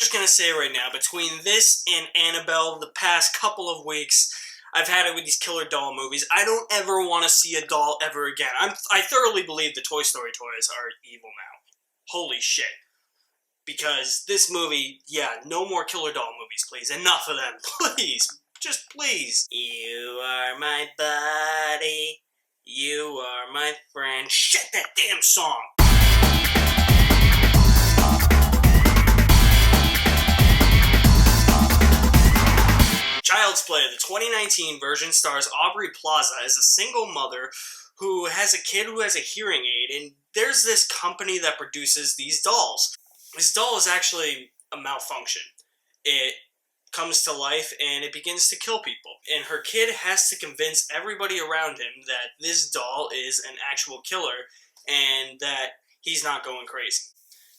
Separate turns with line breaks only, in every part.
Just gonna say right now, between this and Annabelle, the past couple of weeks, I've had it with these killer doll movies. I don't ever want to see a doll ever again. I thoroughly believe the Toy Story toys are evil now. Holy shit. Because this movie, yeah, no more killer doll movies, please. Enough of them, please. Just please. You are my buddy. You are my friend. Shit, that damn song! Child's Play, the 2019 version, stars Aubrey Plaza as a single mother who has a kid who has a hearing aid, and there's this company that produces these dolls. This doll is actually a malfunction. It comes to life and it begins to kill people, and her kid has to convince everybody around him that this doll is an actual killer and that he's not going crazy.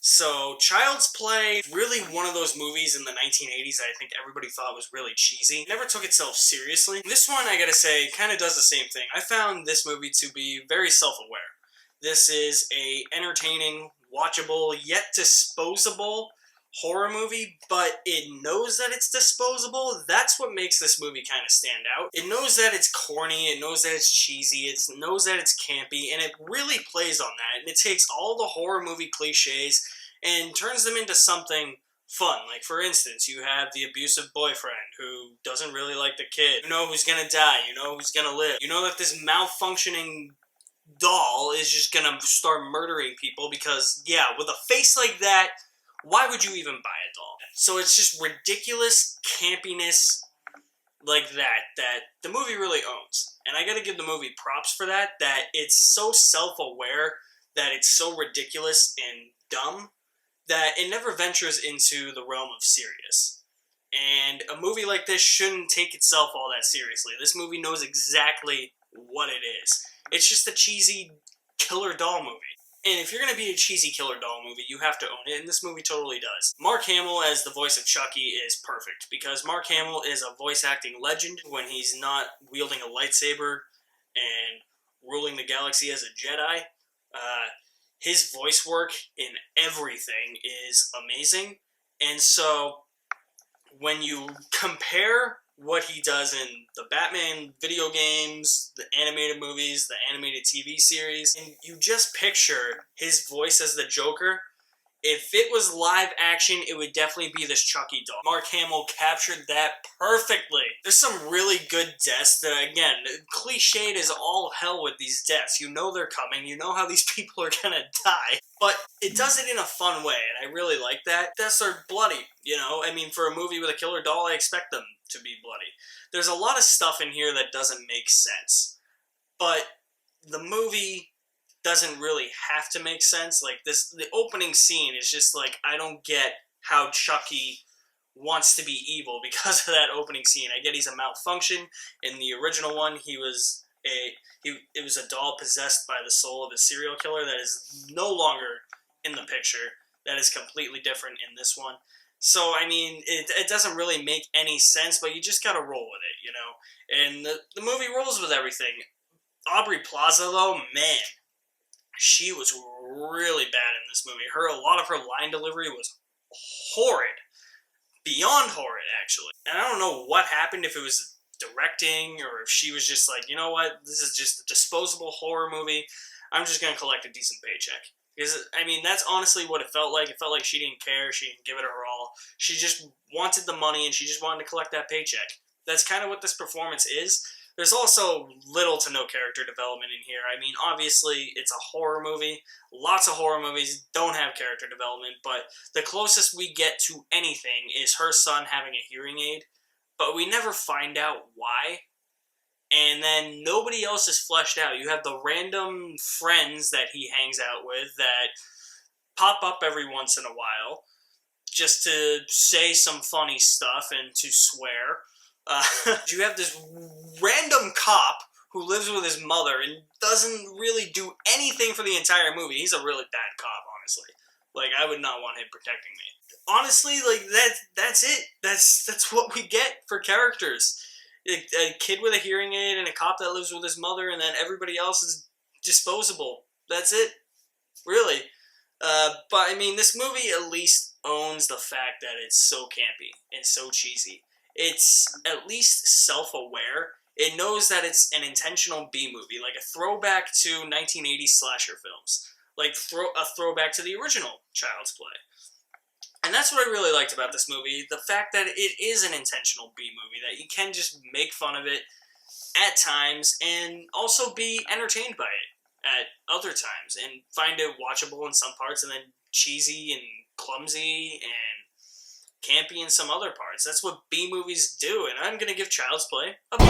So, Child's Play, really one of those movies in the 1980s that I think everybody thought was really cheesy. It never took itself seriously. This one, I gotta say, kind of does the same thing. I found this movie to be very self-aware. This is a entertaining, watchable, yet disposable horror movie, but it knows that it's disposable. That's what makes this movie kind of stand out. It knows that it's corny, it knows that it's cheesy, it knows that it's campy, and it really plays on that. And it takes all the horror movie cliches and turns them into something fun. Like, for instance, you have the abusive boyfriend who doesn't really like the kid. You know who's gonna die, you know who's gonna live. You know that this malfunctioning doll is just gonna start murdering people because, yeah, with a face like that, why would you even buy a doll? So it's just ridiculous campiness like that the movie really owns. And I gotta give the movie props for that it's so self-aware, that it's so ridiculous and dumb, that it never ventures into the realm of serious. And a movie like this shouldn't take itself all that seriously. This movie knows exactly what it is. It's just a cheesy killer doll movie. And if you're going to be a cheesy killer doll movie, you have to own it, and this movie totally does. Mark Hamill as the voice of Chucky is perfect, because Mark Hamill is a voice acting legend when he's not wielding a lightsaber and ruling the galaxy as a Jedi. His voice work in everything is amazing, and so when you compare what he does in the Batman video games, the animated movies, the animated TV series, and you just picture his voice as the Joker, if it was live action, it would definitely be this Chucky doll. Mark Hamill captured that perfectly. There's some really good deaths that, again, cliched as all hell with these deaths. You know they're coming, you know how these people are gonna die, but it does it in a fun way, and I really like that. Deaths are bloody, you know? I mean, for a movie with a killer doll, I expect them to be bloody. There's a lot of stuff in here that doesn't make sense, but the movie doesn't really have to make sense. Like, the opening scene is just like, I don't get how Chucky wants to be evil because of that opening scene. I get he's a malfunction. In the original one, it was a doll possessed by the soul of a serial killer that is no longer in the picture. That is completely different in this one. So, I mean, it doesn't really make any sense, but you just gotta roll with it, you know? And the movie rolls with everything. Aubrey Plaza, though, man, she was really bad in this movie. A lot of her line delivery was horrid. Beyond horrid, actually. And I don't know what happened, if it was directing, or if she was just like, you know what, this is just a disposable horror movie. I'm just gonna collect a decent paycheck. Because, I mean, that's honestly what it felt like. It felt like she didn't care, she didn't give it her all. She just wanted the money, and she just wanted to collect that paycheck. That's kind of what this performance is. There's also little to no character development in here. I mean, obviously, it's a horror movie. Lots of horror movies don't have character development, but the closest we get to anything is her son having a hearing aid, but we never find out why. And then nobody else is fleshed out. You have the random friends that he hangs out with that pop up every once in a while just to say some funny stuff and to swear. You have this random cop who lives with his mother and doesn't really do anything for the entire movie. He's a really bad cop, honestly. Like, I would not want him protecting me. Honestly, like, that's it. That's what we get for characters. A kid with a hearing aid and a cop that lives with his mother, and then everybody else is disposable. That's it. Really. But, I mean, this movie at least owns the fact that it's so campy and so cheesy. It's at least self-aware. It knows that it's an intentional B movie, like a throwback to 1980s slasher films, like a throwback to the original Child's Play. And that's what I really liked about this movie, the fact that it is an intentional B movie, that you can just make fun of it at times and also be entertained by it at other times and find it watchable in some parts and then cheesy and clumsy and campy in some other parts. That's what B movies do, and I'm going to give Child's Play a B.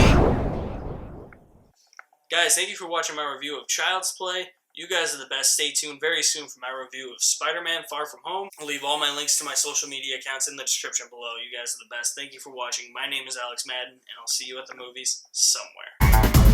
Guys, thank you for watching my review of Child's Play. You guys are the best. Stay tuned very soon for my review of Spider-Man Far From Home. I'll leave all my links to my social media accounts in the description below. You guys are the best. Thank you for watching. My name is Alex Madden, and I'll see you at the movies somewhere.